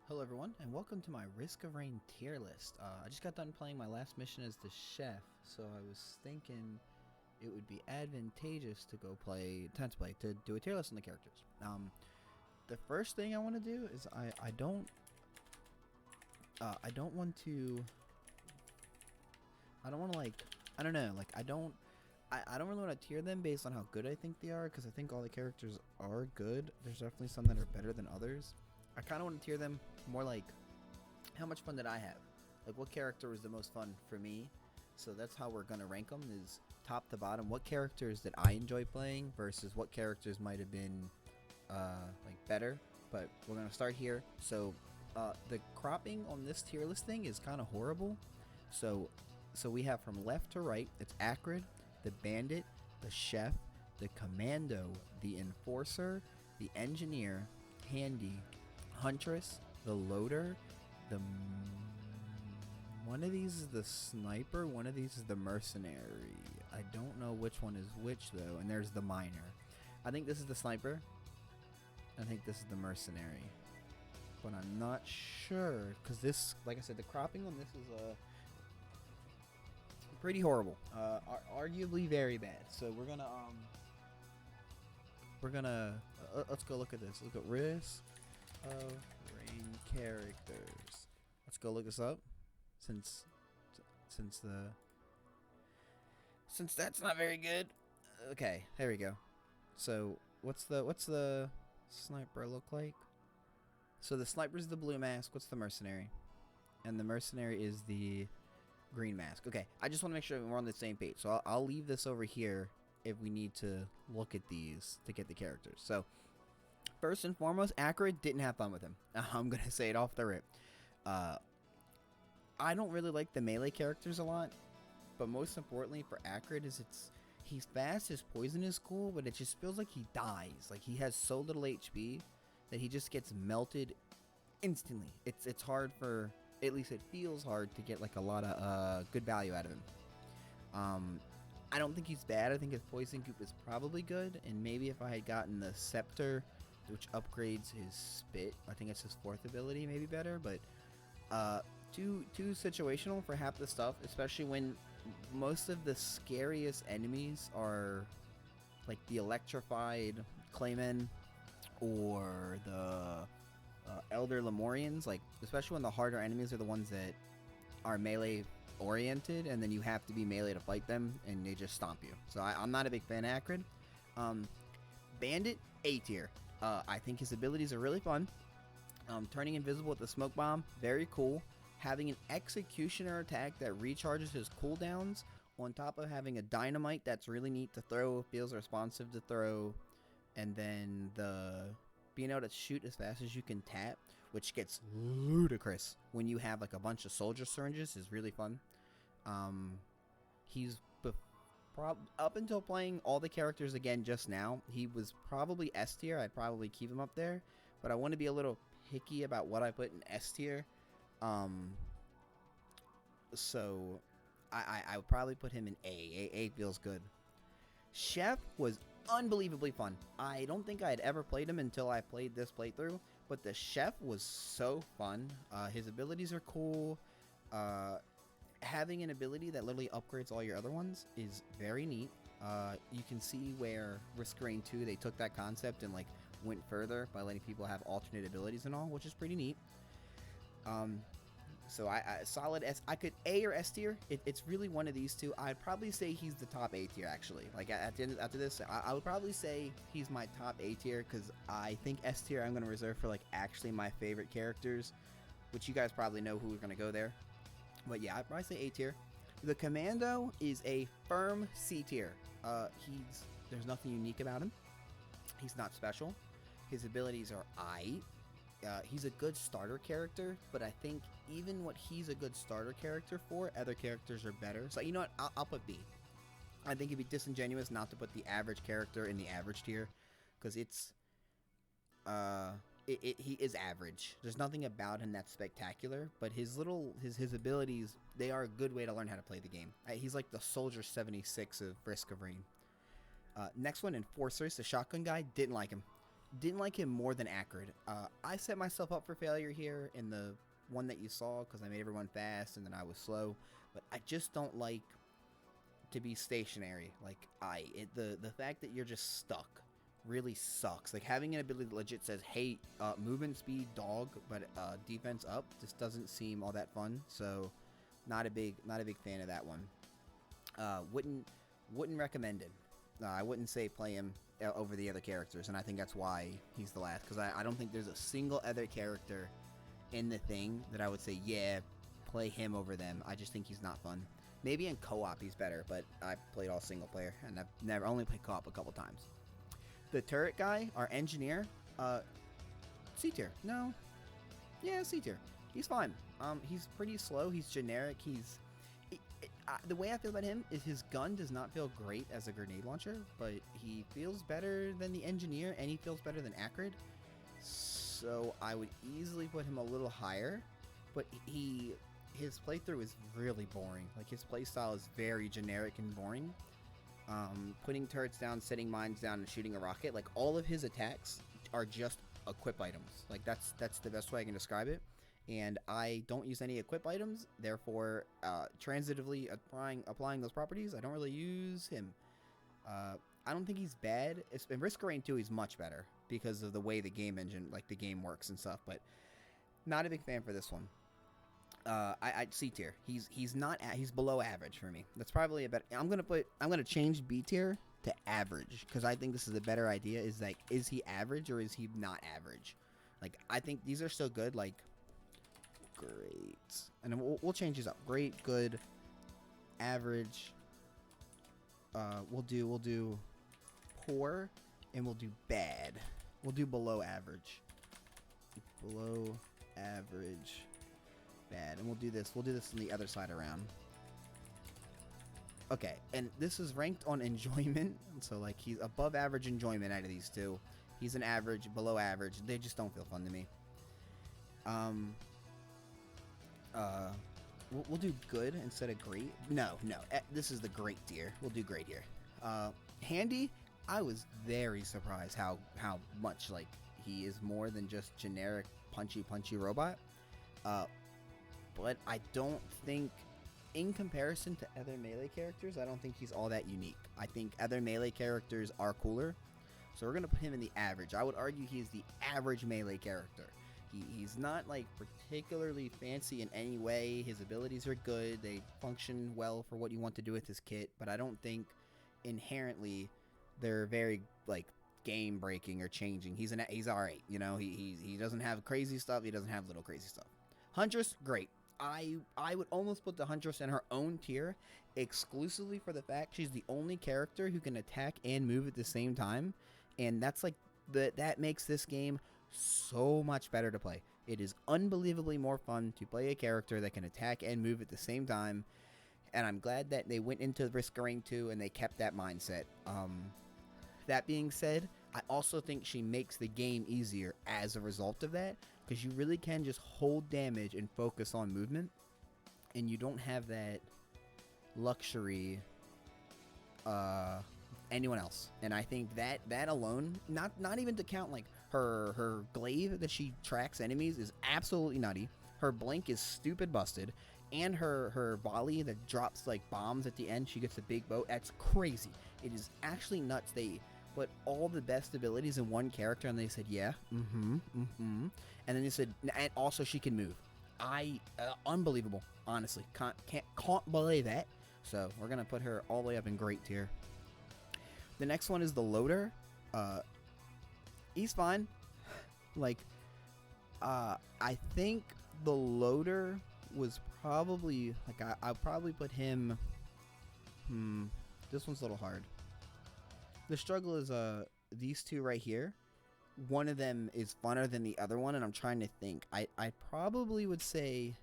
Hello everyone, and welcome to my Risk of Rain tier list. I just got done playing my last mission as the chef, so I was thinking it would be advantageous to go to do a tier list on the characters. The first thing I want to do is I don't want to I don't know, I don't really want to tier them based on how good I think they are, because I think all the characters are good. There's definitely some that are better than others. I kind of want to tier them more like how much fun did I have? Like, what character was the most fun for me? So that's how we're gonna rank them, is top to bottom. What characters did I enjoy playing versus what characters might have been like better? But we're gonna start here. So the cropping on this tier listing is kind of horrible. So we have from left to right. It's Acrid, the Bandit, the Chef, the Commando, the Enforcer, the Engineer, Handy, Huntress, the Loader, one of these is the Sniper, one of these is the Mercenary. I don't know which one is which though, and there's the Miner. I think this is the Sniper. I think this is the Mercenary, but I'm not sure, because this, like I said, the cropping on this is pretty horrible, arguably very bad. So let's go look at this. Look at Risk of Rain characters. Let's go look this up, since that's not very good. Okay, there we go. So what's the Sniper look like? So the Sniper's the blue mask. What's the Mercenary? And the Mercenary is the green mask. Okay, I just want to make sure we're on the same page. So I'll leave this over here if we need to look at these to get the characters. So first and foremost, Acrid, didn't have fun with him. I'm gonna say it off the rip. I don't really like the melee characters a lot, but most importantly for Acrid is he's fast, his poison is cool, but it just feels like he dies. Like, he has so little HP that he just gets melted instantly. It's hard for, at least it feels hard to get like a lot of good value out of him. I don't think he's bad. I think his poison goop is probably good, and maybe if I had gotten the Scepter, which upgrades his spit, I think it's his fourth ability, maybe better. But too situational for half the stuff, especially when most of the scariest enemies are like the electrified Claymen or the Elder Lemurians. Like, especially when the harder enemies are the ones that are melee oriented, and then you have to be melee to fight them, and they just stomp you. So I'm not a big fan of Acrid. Bandit, A tier. I think his abilities are really fun. Turning invisible with the smoke bomb, very cool. Having an executioner attack that recharges his cooldowns, on top of having a dynamite that's really neat to throw, feels responsive to throw, and then being able to shoot as fast as you can tap, which gets ludicrous when you have like a bunch of soldier syringes, is really fun. He's up until playing all the characters again just now, he was probably S tier. I'd probably keep him up there, but I want to be a little picky about what I put in S tier. So I would probably put him in A. A feels good. Chef was unbelievably fun. I don't think I had ever played him until I played this playthrough, but the Chef was so fun. His abilities are cool. Having an ability that literally upgrades all your other ones is very neat. You can see where Risk of Rain 2, they took that concept and like went further by letting people have alternate abilities and all, which is pretty neat. So I solid S. I could A or S tier. It's really one of these two. I'd probably say he's the top A tier, actually. Like, at the end, after this, I would probably say he's my top A tier, because I think S tier I'm going to reserve for like actually my favorite characters, which you guys probably know who are going to go there. But yeah, I'd probably say A tier. The Commando is a firm C tier. There's nothing unique about him. He's not special. His abilities are aight. He's a good starter character, but I think even what he's a good starter character for, other characters are better. So you know what? I'll put B. I think it'd be disingenuous not to put the average character in the average tier, because he is average. There's nothing about him that's spectacular, but his abilities, they are a good way to learn how to play the game. He's like the Soldier 76 of Risk of Rain. Next one, Enforcers, the shotgun guy, didn't like him. Didn't like him more than Acrid. I set myself up for failure here in the one that you saw because I made everyone fast and then I was slow. But I just don't like to be stationary. Like the fact that you're just stuck really sucks. Like having an ability that legit says, "Hey, movement speed dog, but defense up," just doesn't seem all that fun. So, not a big fan of that one. Wouldn't recommend it. I wouldn't say play him over the other characters, and I think that's why he's the last. Because I don't think there's a single other character in the thing that I would say, yeah, play him over them. I just think he's not fun. Maybe in co-op he's better, but I've played all single player, and I've never only played co-op a couple times. The turret guy, our engineer, C tier. No, yeah, C tier. He's fine. He's pretty slow. He's generic. The way I feel about him is his gun does not feel great as a grenade launcher, but he feels better than the engineer, and he feels better than Acrid. So I would easily put him a little higher, but his playthrough is really boring. Like his playstyle is very generic and boring. Putting turrets down, setting mines down, and shooting a rocket. Like all of his attacks are just equip items. Like that's the best way I can describe it. And I don't use any equip items, therefore, transitively applying those properties, I don't really use him. I don't think he's bad. In Risk of Rain 2, he's much better because of the way the game engine, like the game works and stuff. But not a big fan for this one. I'd C tier. He's below average for me. That's probably a better. I'm gonna change B tier to average because I think this is a better idea. Is he average or is he not average? Like I think these are still good. Like great, and then we'll change these up. Great, good, average. We'll do poor, and we'll do bad. We'll do below average. Below average. Bad, and we'll do this on the other side around. Okay, and this is ranked on enjoyment, so like he's above average enjoyment out of these two. He's an average, below average. They just don't feel fun to me. We'll do good instead of great. No, this is the great tier. We'll do great here. Handy, I was very surprised how much like he is more than just generic punchy robot. But I don't think, in comparison to other melee characters, I don't think he's all that unique. I think other melee characters are cooler, so we're going to put him in the average. I would argue he's the average melee character. He's not, like, particularly fancy in any way. His abilities are good. They function well for what you want to do with his kit, but I don't think inherently they're very, like, game-breaking or changing. He's alright, you know? He doesn't have crazy stuff. He doesn't have little crazy stuff. Huntress, great. I would almost put the Huntress in her own tier exclusively for the fact she's the only character who can attack and move at the same time, and that's like that makes this game so much better to play. It is unbelievably more fun to play a character that can attack and move at the same time, and I'm glad that they went into Risk of Rain 2 and they kept that mindset. That being said, I also think she makes the game easier as a result of that, because you really can just hold damage and focus on movement, and you don't have that luxury anyone else. And I think that alone, not even to count like her glaive that she tracks enemies is absolutely nutty. Her blink is stupid busted, and her volley that drops like bombs at the end, she gets a big boat. That's crazy. It is actually nuts. They put all the best abilities in one character, and they said, yeah, and then they said, and also she can move. Unbelievable, honestly. Can't believe that. So we're gonna put her all the way up in great tier. The next one is the loader. He's fine. Like, I think the loader was probably like I'll probably put him. This one's a little hard. The struggle is these two right here. One of them is funner than the other one, and I'm trying to think. I probably would say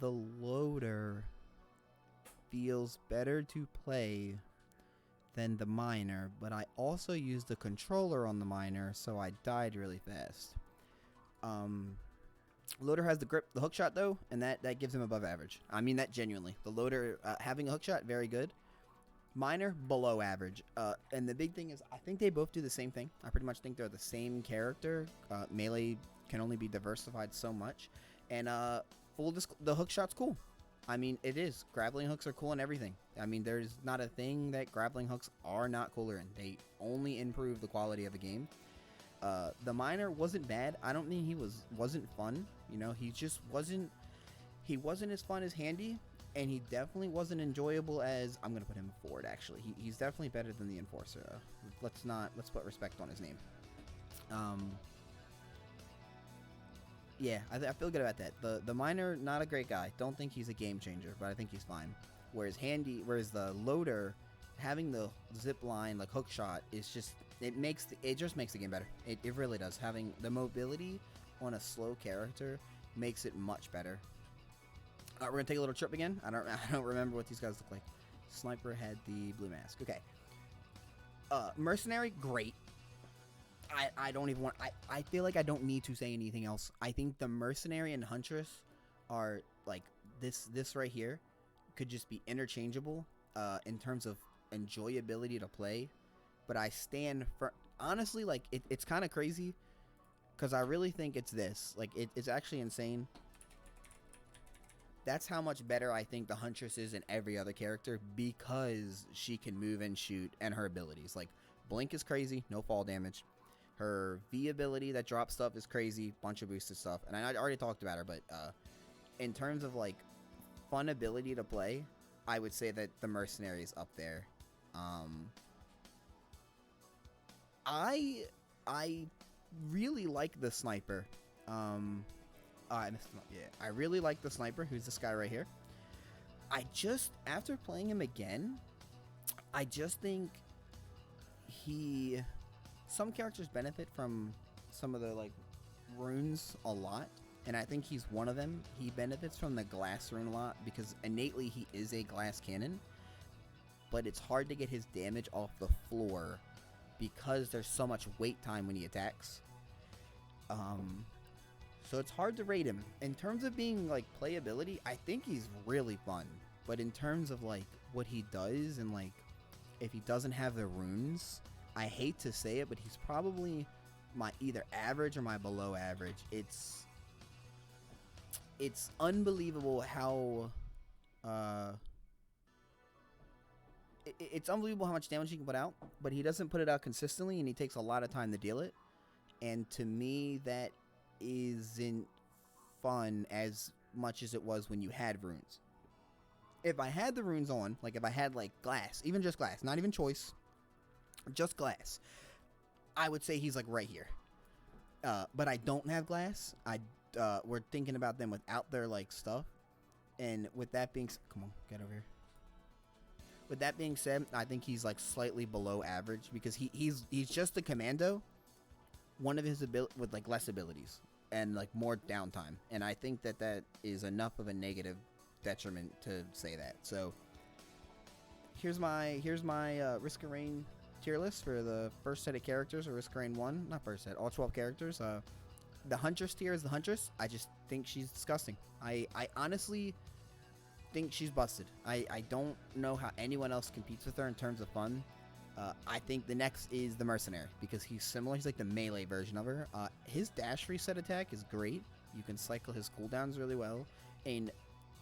the loader feels better to play than the miner, but I also used the controller on the miner, so I died really fast. Loader has the hook shot though, and that gives him above average. I mean that genuinely. The loader having a hook shot, very good. Minor, below average. And the big thing is, I think they both do the same thing. I pretty much think they're the same character. Melee can only be diversified so much. And the hook shot's cool. I mean, it is. Grappling hooks are cool and everything. I mean, there's not a thing that grappling hooks are not cooler in. They only improve the quality of the game. The minor wasn't bad. I don't mean he wasn't fun. You know, he just wasn't. He wasn't as fun as Handy, and he definitely wasn't enjoyable as. I'm gonna put him forward. Actually, he's definitely better than the Enforcer. Let's put respect on his name. Yeah, I feel good about that. The minor, not a great guy. Don't think he's a game changer, but I think he's fine. Whereas the loader, having the zip line like hook shot is just it just makes the game better. It really does. Having the mobility on a slow character makes it much better. We're gonna take a little trip again. I don't remember what these guys look like. Sniper had the blue mask. Okay. Mercenary, great. I don't even want. I feel like I don't need to say anything else. I think the Mercenary and Huntress are like this right here could just be interchangeable in terms of enjoyability to play. But I stand for honestly, like it's kind of crazy because I really think it's this. Like it's actually insane. That's how much better I think the Huntress is than every other character because she can move and shoot and her abilities. Like Blink is crazy, no fall damage. Her V ability that drops stuff is crazy, bunch of boosted stuff. And I already talked about her, but in terms of like fun ability to play, I would say that the Mercenary is up there. I really like the Sniper. I missed him up. Yeah, I really like the Sniper, who's this guy right here. After playing him again, I just think some characters benefit from some of the like runes a lot, and I think he's one of them. He benefits from the glass rune a lot because innately he is a glass cannon, but it's hard to get his damage off the floor because there's so much wait time when he attacks. So it's hard to rate him. In terms of being like playability, I think he's really fun, but in terms of like what he does and like if he doesn't have the runes, I hate to say it, but he's probably my either average or my below average. It's unbelievable how it's unbelievable how much damage he can put out, but he doesn't put it out consistently, and he takes a lot of time to deal it. And to me, that isn't fun as much as it was when you had runes. If I had the runes on, like if I had like glass, even just glass, not even choice, just glass, I would say he's like right here. But I don't have glass. We're thinking about them without their like stuff. And with that being, come on, get over here. With that being said, I think he's like slightly below average because he's just a commando. One of his with like less abilities and like more downtime, and I think that is enough of a negative detriment to say that. So here's my Risk of Rain tier list for the first set of characters, or Risk of Rain 1, not first set, all 12 characters. The Huntress tier is the Huntress. I just think she's disgusting. I honestly think she's busted. I don't know how anyone else competes with her in terms of fun. I think the next is the Mercenary because he's similar. He's like the melee version of her. His dash reset attack is great. You can cycle his cooldowns really well. And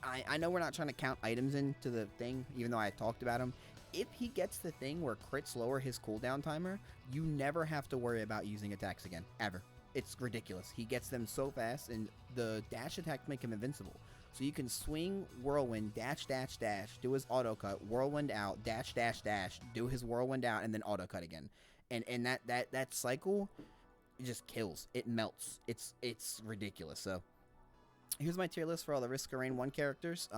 I know we're not trying to count items into the thing, even though I talked about him. If he gets the thing where crits lower his cooldown timer, you never have to worry about using attacks again, ever. It's ridiculous. He gets them so fast, and the dash attacks make him invincible. So you can swing Whirlwind, dash, dash, dash, do his auto cut, Whirlwind out, dash, dash, dash, do his Whirlwind out, and then auto cut again. And that cycle just kills. It melts. It's ridiculous. So here's my tier list for all the Risk of Rain 1 characters.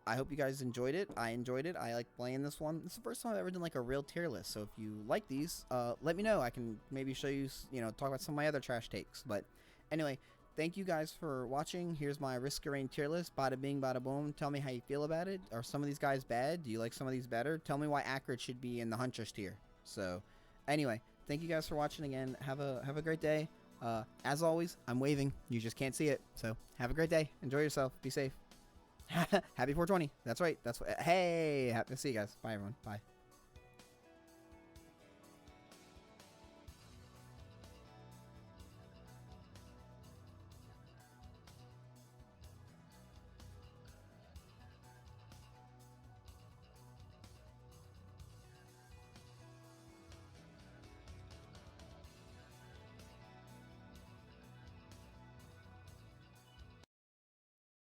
I hope you guys enjoyed it. I enjoyed it. I like playing this one. It's the first time I've ever done like a real tier list. So if you like these, let me know. I can maybe show you, talk about some of my other trash takes. But anyway, thank you guys for watching. Here's my Risk of Rain tier list. Bada bing, bada boom. Tell me how you feel about it. Are some of these guys bad? Do you like some of these better? Tell me why Acrid should be in the Huntress tier. So anyway, thank you guys for watching again. Have a great day. As always, I'm waving. You just can't see it. So have a great day. Enjoy yourself. Be safe. Happy 420. That's right. That's what. Hey, happy to see you guys. Bye, everyone. Bye.